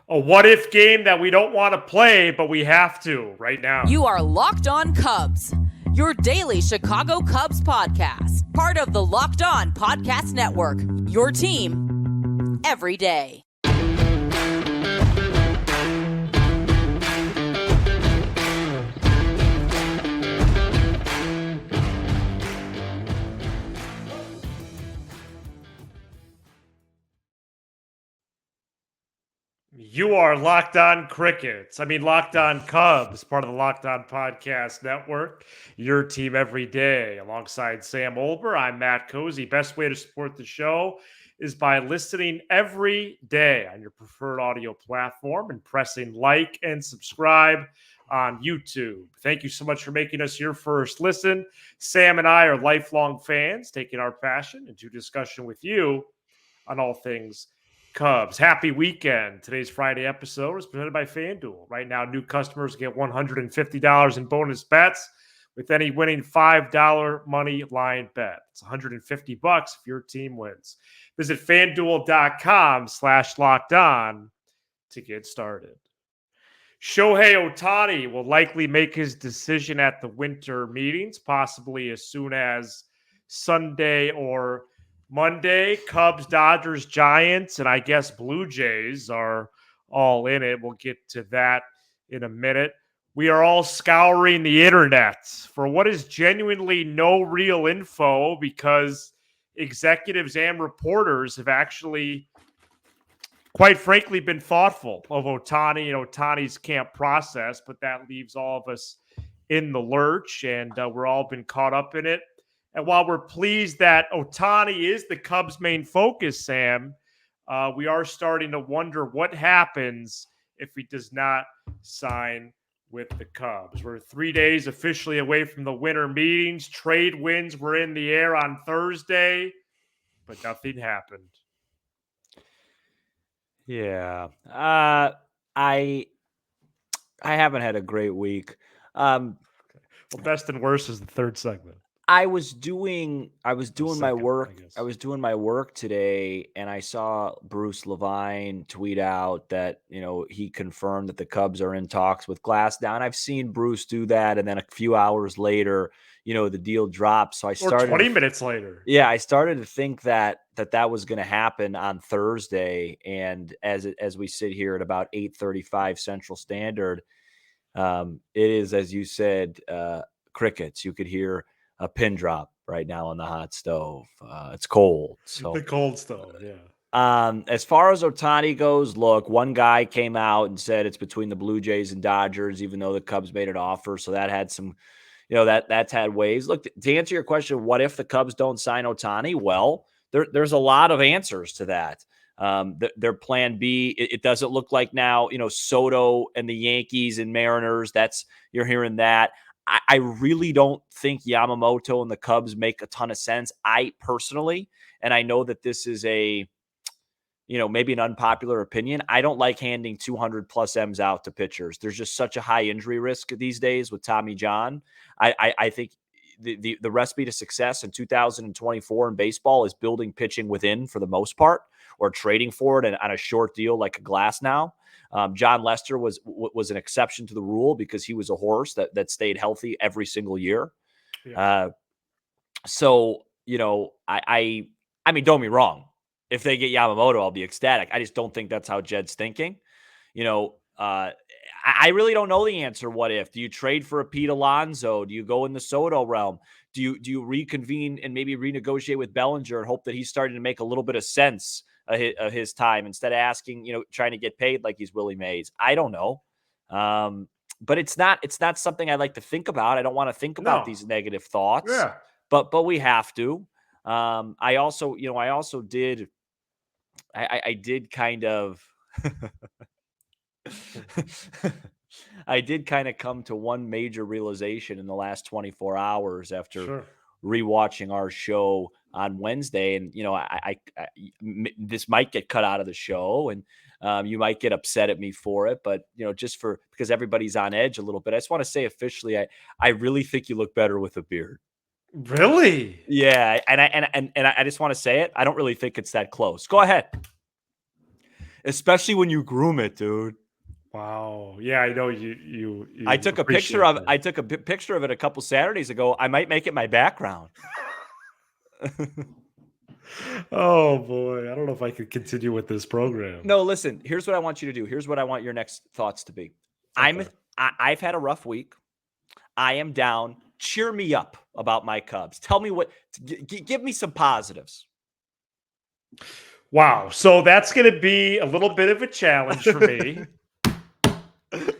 A what-if game that we don't want to play, but we have to right now. You are Locked On Cubs, your daily Chicago Cubs podcast. Part of the Locked On Podcast Network, your team every day. You are Locked On Crickets. Locked On Cubs, part of the Locked On Podcast Network. Your team every day. Alongside Sam Olber, I'm Matt Cozy. Best way to support the show is by listening every day on your preferred audio platform and pressing like and subscribe on YouTube. Thank you so much for making us your first listen. Sam and I are lifelong fans, taking our passion into discussion with you on all things Cubs. Happy weekend. Today's Friday episode is presented by FanDuel. Right now, new customers get $150 in bonus bets with any winning $5 money line bet. It's $150 if your team wins. Visit FanDuel.com/lockedon to get started. Shohei Ohtani will likely make his decision at the winter meetings, possibly as soon as Sunday or Monday. Cubs, Dodgers, Giants, and I guess Blue Jays are all in it. We'll get to that in a minute. We are all scouring the internet for what is genuinely no real info because executives and reporters have actually, quite frankly, been thoughtful of Ohtani and Ohtani's camp process, but that leaves all of us in the lurch, and we're all been caught up in it. And while we're pleased that Ohtani is the Cubs' main focus, Sam, we are starting to wonder what happens if he does not sign with the Cubs. We're 3 days officially away from the winter meetings. Trade winds were in the air on Thursday, but nothing happened. Yeah. I haven't had a great week. Well, best and worst is the third segment. I was doing my work. guess. I was doing my work today, and I saw Bruce Levine tweet out that, he confirmed that the Cubs are in talks with Glasnow. And I've seen Bruce do that, and then a few hours later, the deal dropped. So I started 20 minutes later. Yeah, I started to think that was going to happen on Thursday, and as we sit here at about 8:35 Central Standard, it is, as you said, crickets. You could hear a pin drop right now on the hot stove. It's cold. So the cold stove, yeah. As far as Ohtani goes, look, one guy came out and said it's between the Blue Jays and Dodgers, even though the Cubs made an offer. So that had some, that's had ways. Look, to answer your question, what if the Cubs don't sign Ohtani? Well, there's a lot of answers to that. Their plan B, it doesn't look like now, Soto and the Yankees and Mariners, you're hearing that. I really don't think Yamamoto and the Cubs make a ton of sense. I personally, and I know that this is maybe an unpopular opinion, I don't like handing 200 plus M's out to pitchers. There's just such a high injury risk these days with Tommy John. I think the recipe to success in 2024 in baseball is building pitching within for the most part, or trading for it on a short deal like a Glasnow. John Lester was an exception to the rule because he was a horse that stayed healthy every single year. Yeah. So, I mean, don't be wrong. If they get Yamamoto, I'll be ecstatic. I just don't think that's how Jed's thinking. I really don't know the answer. What if? Do you trade for a Pete Alonso? Do you go in the Soto realm? Do you reconvene and maybe renegotiate with Bellinger and hope that he's starting to make a little bit of sense of his time instead of asking, trying to get paid like he's Willie Mays? I don't know. But it's not something I like to think about. I don't want to think about these negative thoughts. Yeah. But we have to. I did kind of I did kind of come to one major realization in the last 24 hours after rewatching our show on Wednesday. And, this might get cut out of the show and you might get upset at me for it, but, because everybody's on edge a little bit, I just want to say officially, I really think you look better with a beard. Really? Yeah. And I just want to say it. I don't really think it's that close. Go ahead. especially when you groom it, dude. Wow. Yeah, I know you I took a picture appreciate that. I took a picture of it a couple Saturdays ago. I might make it my background. Oh boy, I don't know if I could continue with this program. No, listen, here's what I want you to do. Here's what I want your next thoughts to be. Okay. I've had a rough week. I am down. Cheer me up about my Cubs. Tell me what give me some positives. Wow. So that's going to be a little bit of a challenge for me.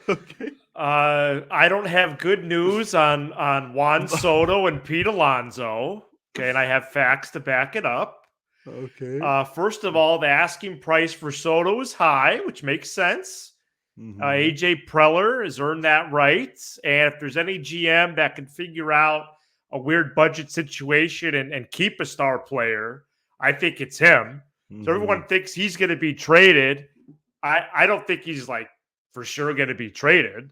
Okay. I don't have good news on Juan Soto and Pete Alonso. Okay, and I have facts to back it up. Okay. First of all, the asking price for Soto is high, which makes sense. AJ Preller has earned that right. And if there's any GM that can figure out a weird budget situation and keep a star player, I think it's him. So everyone thinks he's going to be traded. I don't think he's like for sure going to be traded.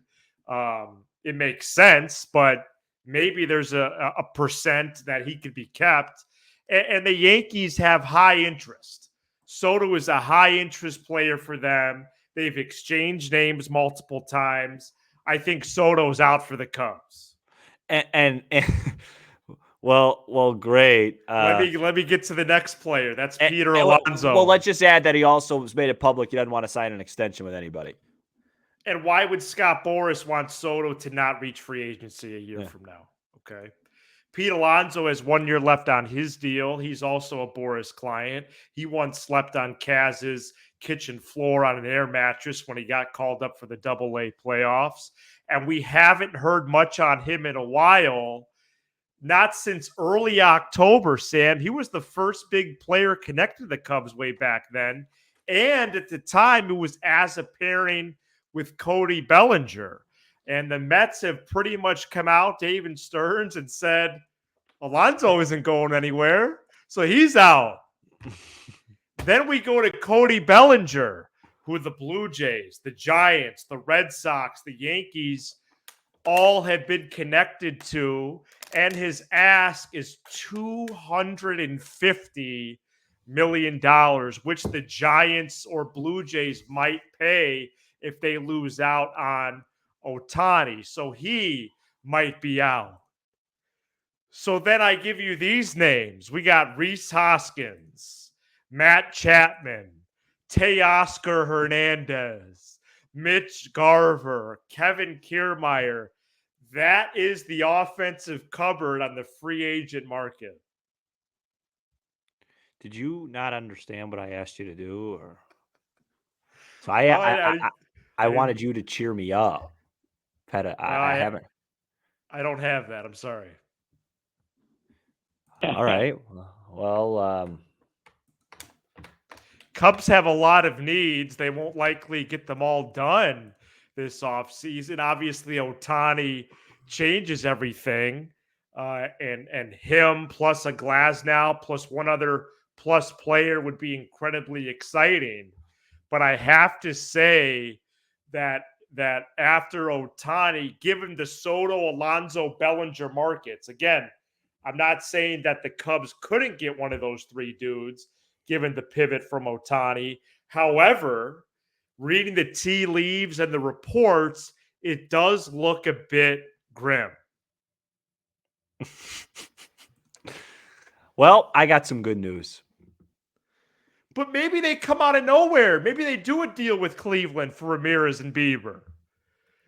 It makes sense, but maybe there's a percent that he could be kept. And the Yankees have high interest. Soto is a high interest player for them. They've exchanged names multiple times. I think Soto's out for the Cubs. And well, great. Let me get to the next player. That's Peter Alonso. Well, let's just add that he also has made it public he doesn't want to sign an extension with anybody. And why would Scott Boras want Soto to not reach free agency a year from now? Okay. Pete Alonso has 1 year left on his deal. He's also a Boras client. He once slept on Kaz's kitchen floor on an air mattress when he got called up for the Double-A playoffs. And we haven't heard much on him in a while. Not since early October, Sam. He was the first big player connected to the Cubs way back then. And at the time, it was as a pairing with Cody Bellinger. And the Mets have pretty much come out, David Stearns, and said, Alonso isn't going anywhere. So he's out. Then we go to Cody Bellinger, who the Blue Jays, the Giants, the Red Sox, the Yankees all have been connected to. And his ask is $250 million, which the Giants or Blue Jays might pay if they lose out on Ohtani. So he might be out. So then I give you these names. We got Rhys Hoskins, Matt Chapman, Teoscar Hernandez, Mitch Garver, Kevin Kiermaier. That is the offensive cupboard on the free agent market. Did you not understand what I asked you to do? Or so I wanted you to cheer me up. I haven't. I don't have that. I'm sorry. All right. Well, Cubs have a lot of needs. They won't likely get them all done this offseason. Obviously, Ohtani changes everything. And him plus a Glasnow plus one other plus player would be incredibly exciting. But I have to say that after Ohtani, given the Soto, Alonso, Bellinger markets, again, I'm not saying that the Cubs couldn't get one of those three dudes, given the pivot from Ohtani. However, reading the tea leaves and the reports, it does look a bit grim. Well, I got some good news. But maybe they come out of nowhere. Maybe they do a deal with Cleveland for Ramirez and Bieber.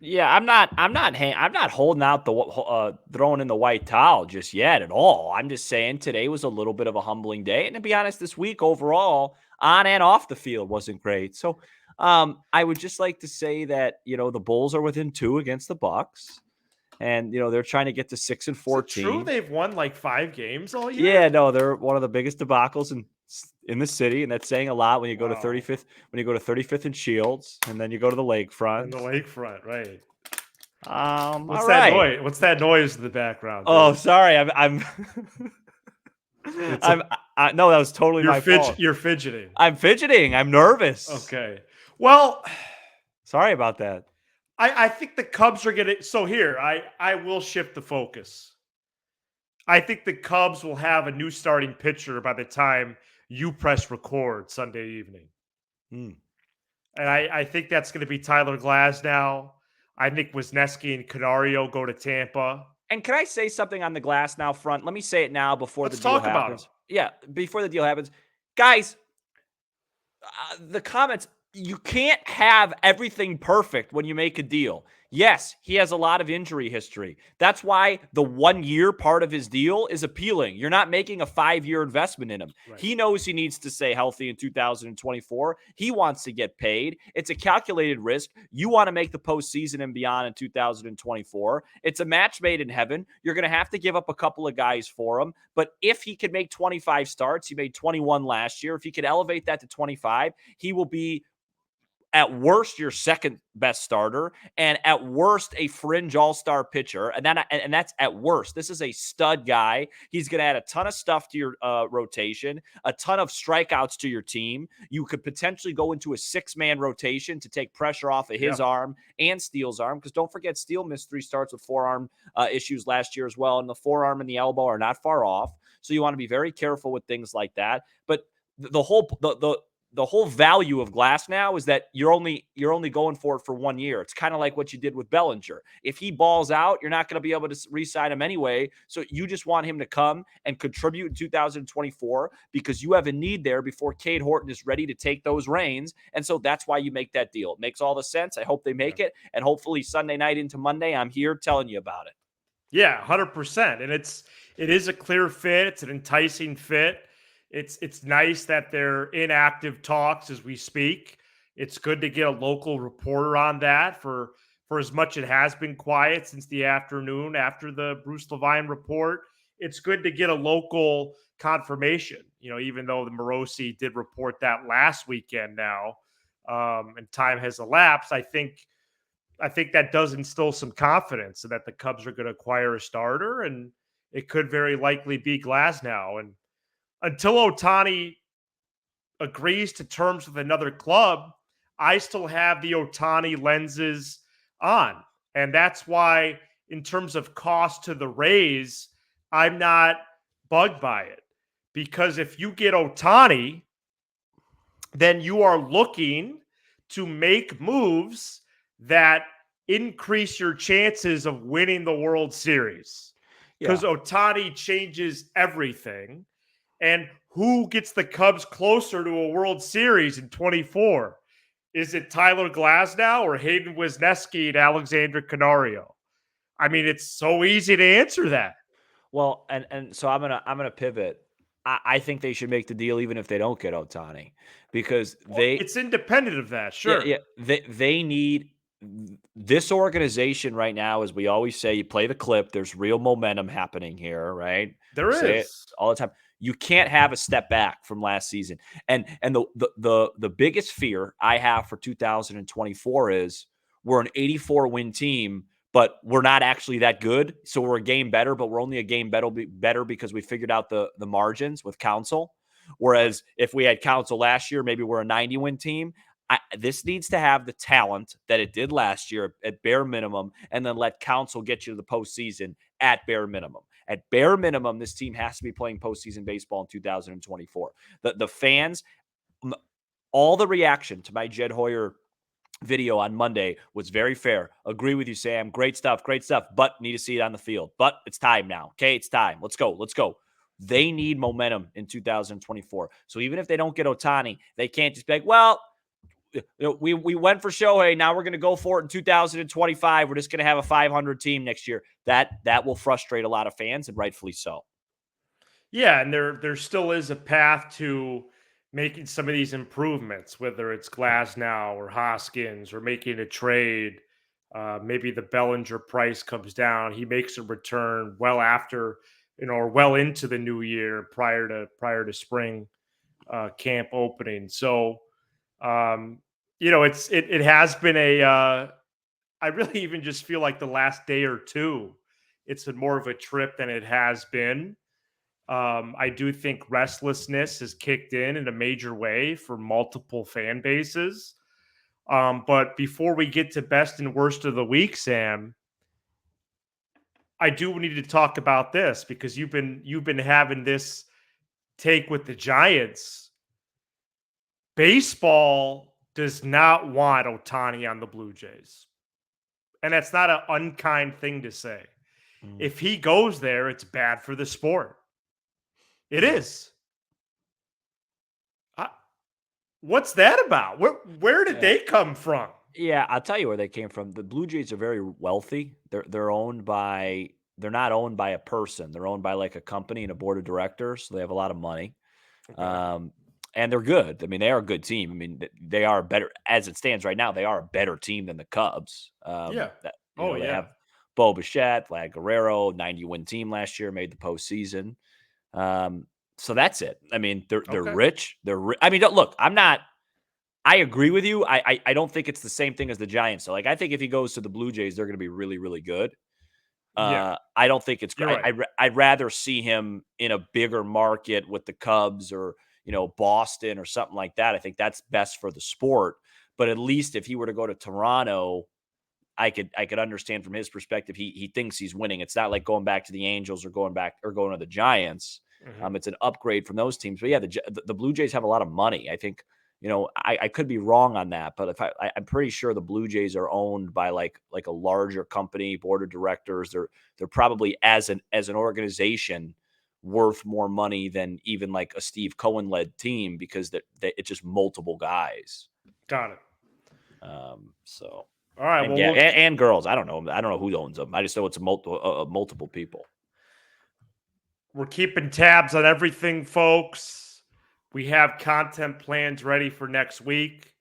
Yeah, I'm not holding out the throwing in the white towel just yet at all. I'm just saying today was a little bit of a humbling day, and to be honest, this week overall, on and off the field, wasn't great. So, I would just like to say that the Bulls are within 2 against the Bucks, and they're trying to get to 6 and 14. Is it true they've won like 5 games all year? Yeah, no, they're one of the biggest debacles in the city, and that's saying a lot when you go to 35th. When you go to 35th and Shields, and then you go to the lakefront. And the lakefront, right? What's that noise? What's that noise in the background? Oh, sorry, I'm. No, that was totally my fault. You're fidgeting. I'm fidgeting. I'm nervous. Okay. Well, sorry about that. I think the Cubs are going to. So here, I will shift the focus. I think the Cubs will have a new starting pitcher by the time you press record Sunday evening. And I think that's going to be Tyler Glasnow. I think Wisniewski and Canario go to Tampa. And can I say something on the Glasnow front? Let me say it now before the Let's deal talk about him. happens. Yeah, before the deal happens. Guys, the comments, you can't have everything perfect when you make a deal. Yes, he has a lot of injury history. That's why the 1 year part of his deal is appealing. You're not making a 5-year investment in him. Right. He knows he needs to stay healthy in 2024. He wants to get paid. It's a calculated risk. You want to make the postseason and beyond in 2024. It's a match made in heaven. You're going to have to give up a couple of guys for him. But if he could make 25 starts, he made 21 last year. If he could elevate that to 25, he will be at worst your second best starter, and at worst a fringe all-star pitcher, and that's at worst. This is a stud guy. He's going to add a ton of stuff to your rotation, a ton of strikeouts to your team. You could potentially go into a 6-man rotation to take pressure off of his arm and Steele's arm, because don't forget Steele missed 3 starts with forearm issues last year as well, and the forearm and the elbow are not far off. So you want to be very careful with things like that. But the whole value of Glasnow is that you're only going for it for 1 year. It's kind of like what you did with Bellinger. If he balls out, you're not going to be able to re-sign him anyway. So you just want him to come and contribute in 2024 because you have a need there before Cade Horton is ready to take those reins. And so that's why you make that deal. It makes all the sense. I hope they make it. And hopefully Sunday night into Monday, I'm here telling you about it. Yeah, 100%. And it is a clear fit. It's an enticing fit. It's nice that they're in active talks as we speak. It's good to get a local reporter on that for as much it has been quiet since the afternoon after the Bruce Levine report. It's good to get a local confirmation, even though the Morosi did report that last weekend now, and time has elapsed. I think that does instill some confidence so that the Cubs are going to acquire a starter, and it could very likely be Glasnow. And until Ohtani agrees to terms with another club, I still have the Ohtani lenses on. And that's why, in terms of cost to the Rays, I'm not bugged by it. Because if you get Ohtani, then you are looking to make moves that increase your chances of winning the World Series. Because Ohtani changes everything. And who gets the Cubs closer to a World Series in 24? Is it Tyler Glasnow or Hayden Wisniewski and Alexander Canario? I mean, it's so easy to answer that. Well, and so I'm gonna pivot. I think they should make the deal even if they don't get Ohtani, because it's independent of that. Sure. Yeah, they need this organization right now. As we always say, you play the clip. There's real momentum happening here, right? There is all the time. You can't have a step back from last season. And the biggest fear I have for 2024 is we're an 84 win team, but we're not actually that good. So we're a game better, but we're only a game better because we figured out the margins with Counsell. Whereas if we had Counsell last year, maybe we're a 90 win team. This needs to have the talent that it did last year at bare minimum, and then let Counsell get you to the postseason at bare minimum. At bare minimum, this team has to be playing postseason baseball in 2024. The fans, all the reaction to my Jed Hoyer video on Monday was very fair. Agree with you, Sam. Great stuff, but need to see it on the field. But it's time now. Okay, it's time. Let's go. They need momentum in 2024. So even if they don't get Ohtani, they can't just be like, well, we went for Shohei. Now we're going to go for it in 2025. We're just going to have a 500 team next year. That will frustrate a lot of fans, and rightfully so. Yeah, and there still is a path to making some of these improvements, whether it's Glasnow or Hoskins or making a trade. Maybe the Bellinger price comes down. He makes a return well after, or well into the new year prior to spring camp opening. So, it has been I really even just feel like the last day or two, it's been more of a trip than it has been. I do think restlessness has kicked in a major way for multiple fan bases. But before we get to best and worst of the week, Sam, I do need to talk about this because you've been having this take with the Giants. Baseball does not want Ohtani on the Blue Jays. And that's not an unkind thing to say. If he goes there, it's bad for the sport. It is. What's that about? Where did they come from? Yeah, I'll tell you where they came from. The Blue Jays are very wealthy. They're owned by they're not owned by a person. They're owned by like a company and a board of directors. So they have a lot of money. Okay. And they're good. I mean, they are a good team. I mean, they are better as it stands right now. They are a better team than the Cubs. Yeah. They have Bo Bichette, Vlad Guerrero, 90-win team last year, made the postseason. So that's it. I mean, they're Okay. rich. I mean, look, I agree with you. I don't think it's the same thing as the Giants. So, like, I think if he goes to the Blue Jays, they're going to be really, really good. Yeah. I don't think it's You're great. right. I'd rather see him in a bigger market with the Cubs or Boston or something like that. I think that's best for the sport. But at least if he were to go to Toronto, I could understand from his perspective. He thinks he's winning. It's not like going back to the Angels or going to the Giants. Mhm. It's an upgrade from those teams. But yeah, the Blue Jays have a lot of money. I think I could be wrong on that, but if I'm pretty sure the Blue Jays are owned by like a larger company, board of directors. They're probably as an organization worth more money than even like a Steve Cohen led team because it's just multiple guys. Got it. So. All right. And, Well, and girls. I don't know who owns them. I just know it's multiple people. we're keeping tabs on everything, folks. We have content plans ready for next week.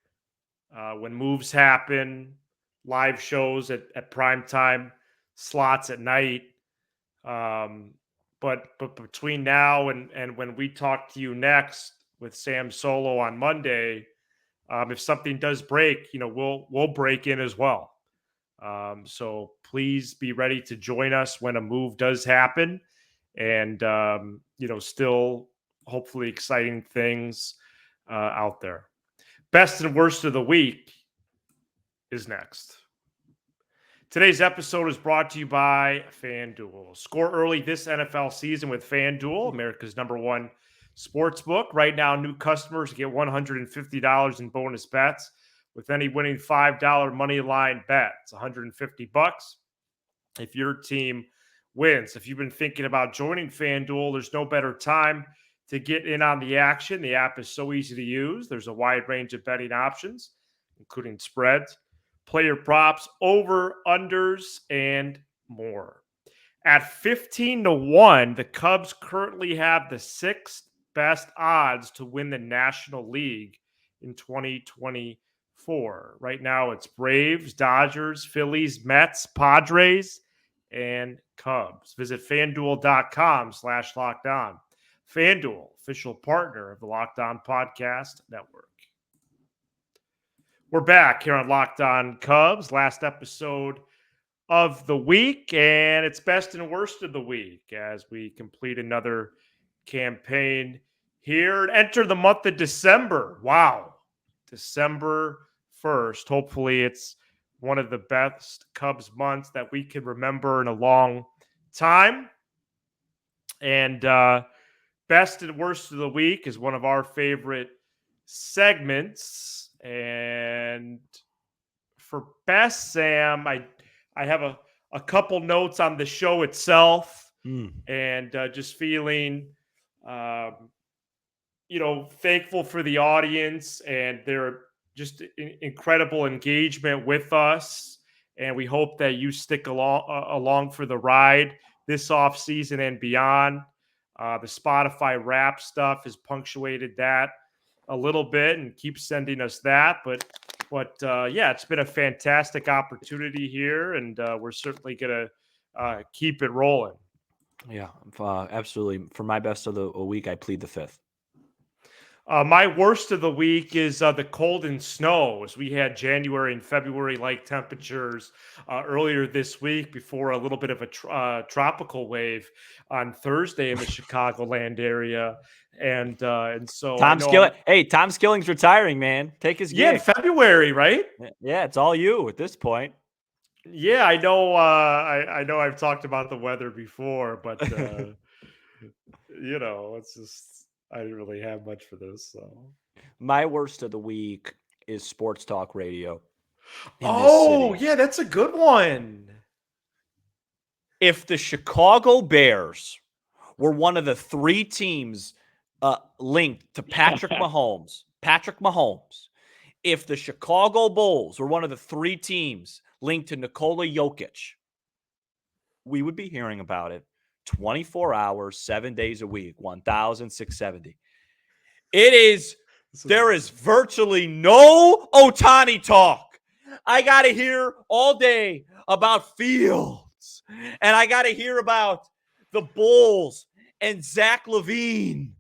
When moves happen, live shows at prime time slots at night. But between now and when we talk to you next with Sam Solo on Monday, if something does break, we'll break in as well. So please be ready to join us when a move does happen, and still hopefully exciting things out there. Best and worst of the week is next. Today's episode is brought to you by FanDuel. Score early this NFL season with FanDuel, America's #1 sportsbook. Right now, new customers get $150 in bonus bets with any winning $5 money line bet. It's $150 if your team wins. If you've been thinking about joining FanDuel, there's no better time to get in on the action. The app is so easy to use. There's a wide range of betting options, including spreads, player props, over, unders, and more. At 15-1, the Cubs currently have the sixth best odds to win the National League in 2024. Right now, it's Braves, Dodgers, Phillies, Mets, Padres, and Cubs. Visit FanDuel.com/lockedon. FanDuel, official partner of the Locked On Podcast Network. We're back here on Locked On Cubs, last episode of the week, and it's best and worst of the week as we complete another campaign here and enter the month of December. Wow, December 1st. Hopefully, it's one of the best Cubs months that we can remember in a long time. And best and worst of the week is one of our favorite segments. And for best, Sam, I have a couple notes on the show itself, and just feeling, thankful for the audience and their just incredible engagement with us. And we hope that you stick along for the ride this off season and beyond. The Spotify rap stuff has punctuated that a little bit, and keep sending us that. But yeah, it's been a fantastic opportunity here, and we're certainly going to keep it rolling. Yeah, absolutely. For my best of the week, I plead the fifth. My worst of the week is the cold and snow, as we had January and February-like temperatures earlier this week before a little bit of a tropical wave on Thursday in the Chicagoland area. And so Tom Skilling's retiring, man. Take his gig. In February, right? Yeah, it's all you at this point. Yeah, I know. I know I've talked about the weather before, but it's just I didn't really have much for this. So my worst of the week is sports talk radio in this Oh, city. yeah, that's a good one. If the Chicago Bears were one of the 3 teams linked to Patrick Mahomes, if the Chicago Bulls were one of the 3 teams linked to Nikola Jokic, we would be hearing about it 24 hours, 7 days a week, 1,670. There is virtually no Ohtani talk. I got to hear all day about Fields, and I got to hear about the Bulls and Zach LaVine.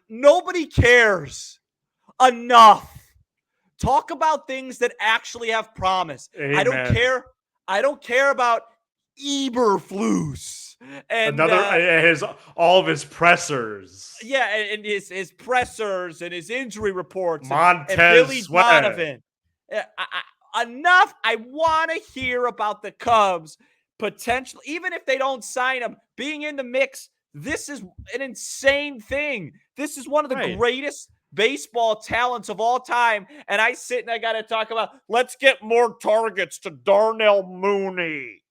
Nobody cares enough. Talk about things that actually have promise. Amen. I don't care about Eberflus and all of his pressers. Yeah, and his pressers and his injury reports. Montez and Billy Sweat. Donovan. Enough. I want to hear about the Cubs potentially, even if they don't sign him, being in the mix. This is an insane thing. This is one of the greatest baseball talents of all time. And I sit and I got to talk about, let's get more targets to Darnell Mooney.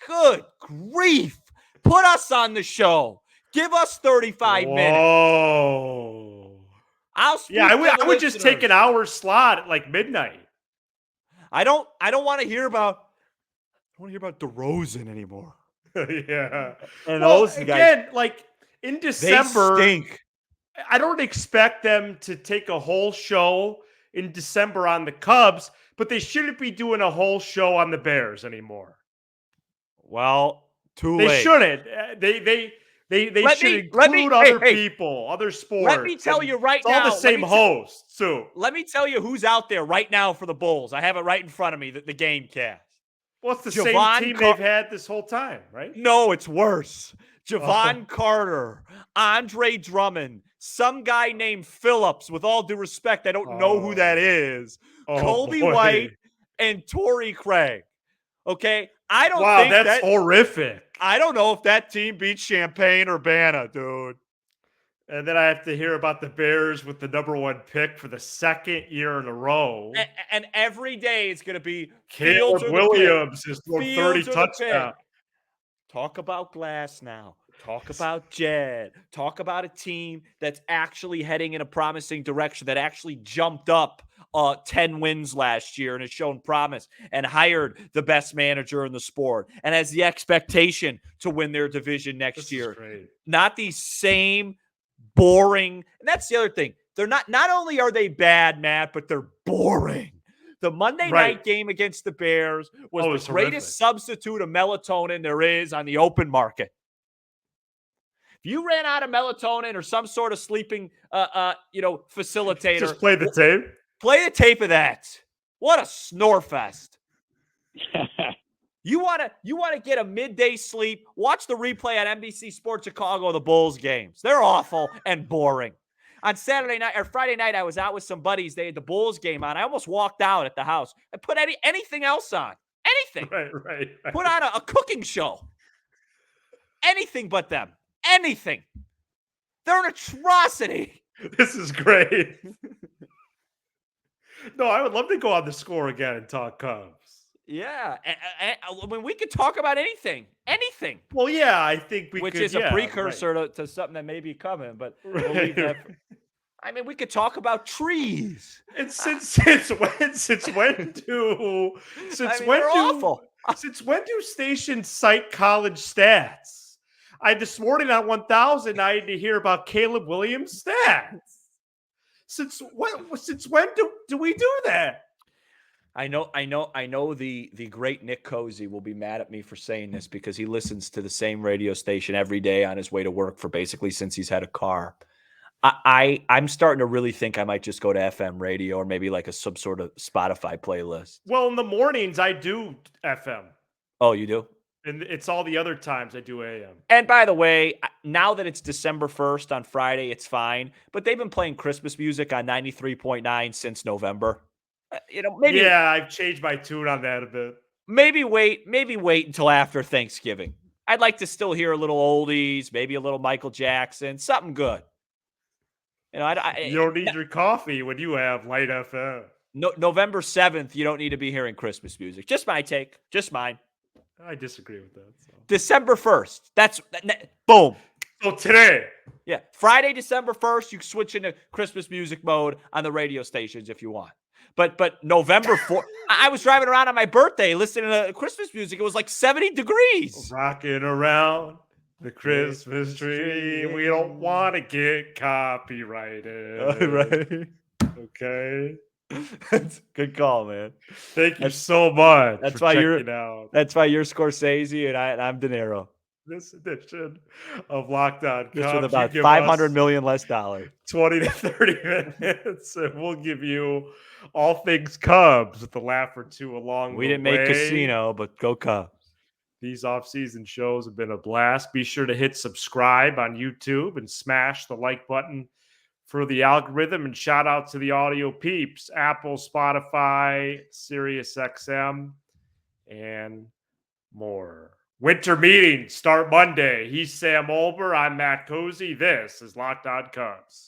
Good grief. Put us on the show. Give us 35 minutes. I would just take an hour slot at like midnight. I don't want to hear about DeRozan anymore. Yeah. And those again, guys, like in December, they stink. I don't expect them to take a whole show in December on the Cubs, but they shouldn't be doing a whole show on the Bears anymore. Well, they late. Shouldn't. They should include other people, other sports. Let me tell you right now. It's all the same hosts, too. Let me tell you who's out there right now for the Bulls. I have it right in front of me, the game cast. Well, it's the same team they've had this whole time, right? No, it's worse. Javon Carter, Andre Drummond, some guy named Phillips. With all due respect, I don't know who that is. Colby White and Torrey Craig. Okay? I don't think that's horrific. I don't know if that team beats Champaign-Urbana, dude. And then I have to hear about the Bears with the number 1 pick for the second year in a row. And every day it's going to be Caleb Williams is for 30 touchdowns. Talk about Glasnow. Talk about Jed. Talk about a team that's actually heading in a promising direction, that actually jumped up 10 wins last year and has shown promise and hired the best manager in the sport and has the expectation to win their division next year. Not these same boring. And that's the other thing. They're not only are they bad, Matt, but they're boring. The Monday night game against the Bears was the greatest substitute of melatonin there is on the open market. If you ran out of melatonin or some sort of sleeping, facilitator, just play the tape. Play the tape of that. What a snore fest! You want to get a midday sleep? Watch the replay on NBC Sports Chicago of the Bulls games. They're awful and boring. On Saturday night or Friday night, I was out with some buddies. They had the Bulls game on. I almost walked out at the house. I put anything else on. Anything. Right. Put on a cooking show. Anything but them. Anything. They're an atrocity. This is great. No, I would love to go on The Score again and talk Cubs. Yeah. I mean, we could talk about anything. Anything. Well, yeah, I think we could. Which is a precursor to something that may be coming, but we'll leave that. I mean, we could talk about trees. And since when do stations cite college stats? This morning on 1000, I had to hear about Caleb Williams' stats. Since when do we do that? I know the great Nick Cozy will be mad at me for saying this because he listens to the same radio station every day on his way to work for basically since he's had a car. I'm starting to really think I might just go to FM radio or maybe like some sort of Spotify playlist. Well, in the mornings I do FM. Oh, you do? And it's all the other times I do AM. And by the way, now that it's December 1st on Friday, it's fine. But they've been playing Christmas music on 93.9 since November. Maybe. Yeah, I've changed my tune on that a bit. Maybe wait until after Thanksgiving. I'd like to still hear a little oldies, maybe a little Michael Jackson, something good. You know, You don't need your coffee when you have Light FM. November 7th, you don't need to be hearing Christmas music. Just my take. Just mine. I disagree with that. So. December 1st. Boom. So today. Yeah. Friday, December 1st, you switch into Christmas music mode on the radio stations if you want. But November 4th, I was driving around on my birthday listening to Christmas music. It was like 70 degrees. Rocking around the Christmas tree. We don't want to get copyrighted. Right. Okay. That's a good call, man. Thank you so much. That's for why checking out That's why you're Scorsese and I'm De Niro. this edition of Locked On Cubs. Just with about $500 million less dollars. 20 to 30 minutes, and we'll give you all things Cubs with a laugh or two along We the didn't way. make Casino, but go Cubs. These off-season shows have been a blast. Be sure to hit subscribe on YouTube and smash the like button for the algorithm. And shout out to the audio peeps, Apple, Spotify, Sirius XM, and more. Winter meetings start Monday. He's Sam Olber. I'm Matt Cozy. This is Locked On Cubs.